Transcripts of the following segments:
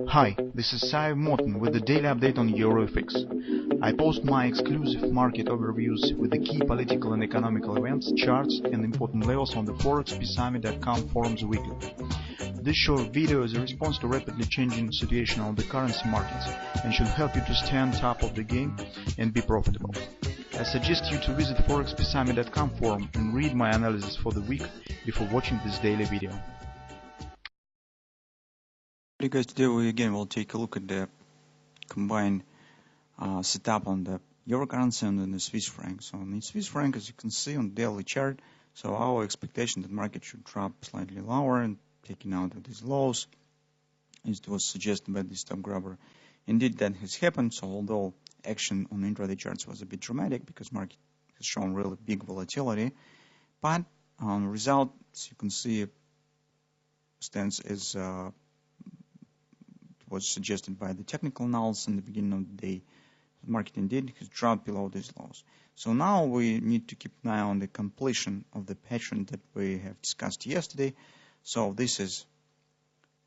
Hi, this is Sive Morten with the daily update on EuroFX. I post my exclusive market overviews with the key political and economical events, charts and important levels on the ForexPeaceArmy.com forums weekly. This short video is a response to rapidly changing situation on the currency markets and should help you to stay on top of the game and be profitable. I suggest you to visit ForexPeaceArmy.com forum and read my analysis for the week before watching this daily video. Hey guys, today we again will take a look at the combined setup on the euro currency and then the Swiss franc. So on the Swiss franc, as you can see on the daily chart, so our expectation that market should drop slightly lower and taking out of these lows, as it was suggested by the stock grabber. Indeed, that has happened. So although action on intraday charts was a bit dramatic because market has shown really big volatility, but on results you can see stands as was suggested by the technical analysis in the beginning of the day. The market indeed has dropped below these lows. So now we need to keep an eye on the completion of the pattern that we have discussed yesterday. So this is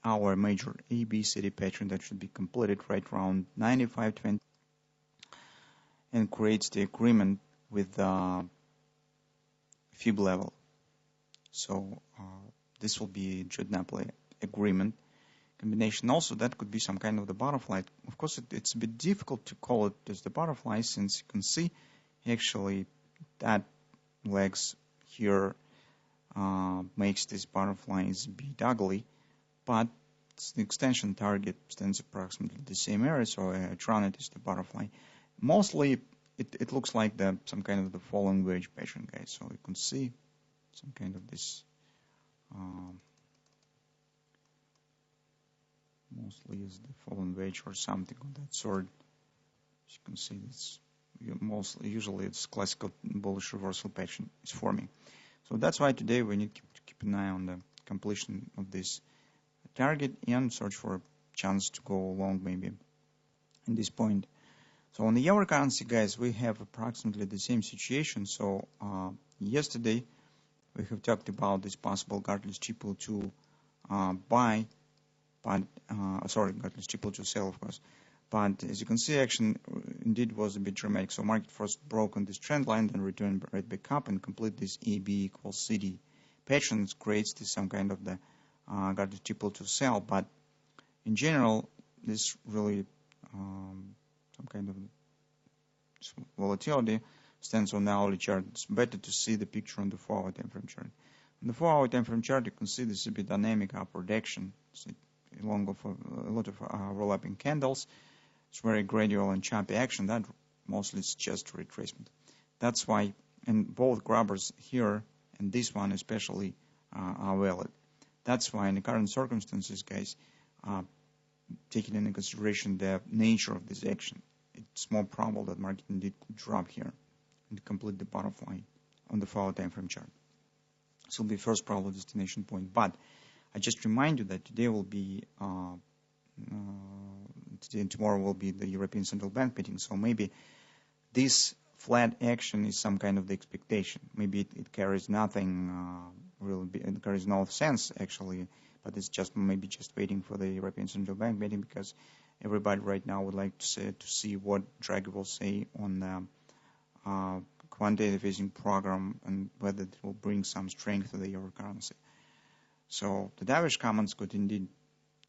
our major ABCD pattern that should be completed right around 95.20 and creates the agreement with the fib level. So this will be Judnapley agreement combination. Also, that could be some kind of the butterfly. Of course, it's a bit difficult to call it as the butterfly, since you can see actually that legs here makes these butterflies a bit ugly, but the extension target stands approximately the same area, so I run it as the butterfly. Mostly, it looks like some kind of the falling wedge pattern, guys. So you can see some kind of this. Mostly is the fallen wedge or something of that sort. As you can see, it's usually it's classical bullish reversal pattern is forming. So that's why today we need to keep an eye on the completion of this target and search for a chance to go long maybe in this point. So on the euro currency, guys, we have approximately the same situation. So yesterday we have talked about this possible Gartle's triple to buy. But Gartle's triple to sell, of course. But as you can see, action indeed was a bit dramatic. So market first broke on this trend line, then returned right back up and complete this AB equals CD pattern. Creates this some kind of the Gartle's triple to sell. But in general, this really some kind of volatility stands on the hourly chart. It's better to see the picture on the 4-hour time frame chart. On the 4-hour time frame chart, you can see this is a bit dynamic upward action. Along with a lot of overlapping candles. It's very gradual and choppy action. That mostly is just retracement. That's why, and both grabbers here and this one especially are valid. That's why in the current circumstances, guys, taking into consideration the nature of this action, it's more probable that market indeed could drop here and complete the butterfly on the 4-hour time frame chart. This will be first probable destination point. But I just remind you that today will be, today and tomorrow will be the European Central Bank meeting. So maybe this flat action is some kind of the expectation. Maybe it carries nothing, it carries no sense actually, but it's just maybe just waiting for the European Central Bank meeting because everybody right now would like to see what Draghi will say on the quantitative easing program and whether it will bring some strength to the euro currency. So the dovish comments could indeed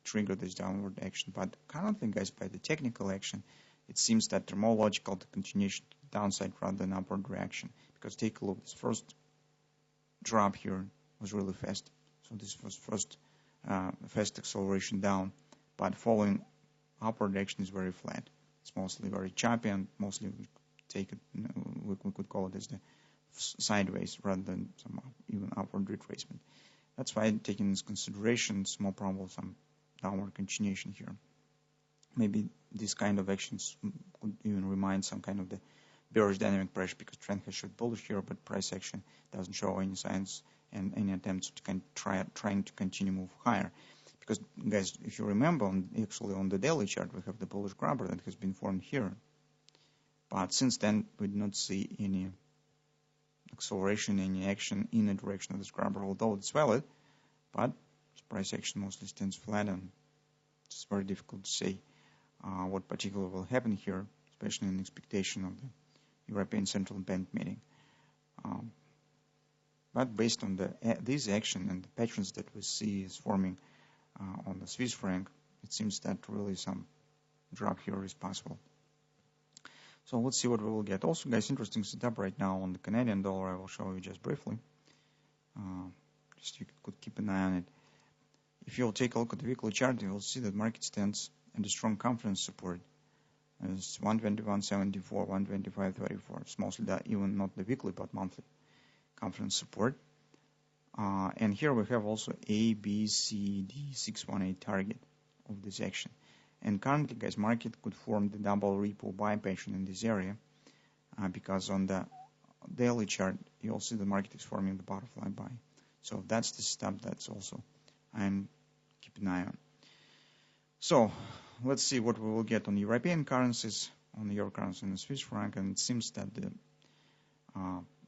trigger this downward action, but currently, guys, by the technical action, it seems that they're more logical to continuation to the downside rather than upward reaction. Because take a look, this first drop here was really fast. So this was first fast acceleration down, but following upward action is very flat. It's mostly very choppy and mostly we take it, we could call it as the sideways rather than some even upward retracement. That's why taking into consideration, it's more probable some downward continuation here. Maybe this kind of actions could even remind some kind of the bearish dynamic pressure because trend has showed bullish here, but price action doesn't show any signs and any attempts to trying to continue move higher. Because guys, if you remember, actually on the daily chart we have the bullish grabber that has been formed here, but since then we did not see any acceleration, any action in the direction of this grabber, although it's valid, but price action mostly stands flat and it's very difficult to say what particularly will happen here, especially in expectation of the European Central Bank meeting. But based on this action and the patterns that we see is forming on the Swiss franc, it seems that really some drop here is possible. So let's see what we will get. Also, guys, interesting setup right now on the Canadian dollar. I will show you just briefly. Just you could keep an eye on it. If you'll take a look at the weekly chart, you will see that market stands at a strong confidence support. It's 121.74, 125.34. It's mostly even not the weekly but monthly confidence support. And here we have also A, B, C, D, 618 target of this action. And currently, guys, market could form the double repo buy pattern in this area because on the daily chart, you'll see the market is forming the butterfly buy. So if that's the step, that's also I'm keeping an eye on. So let's see what we will get on European currencies, on the euro currency and the Swiss franc, and it seems that the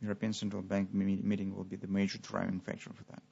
European Central Bank meeting will be the major driving factor for that.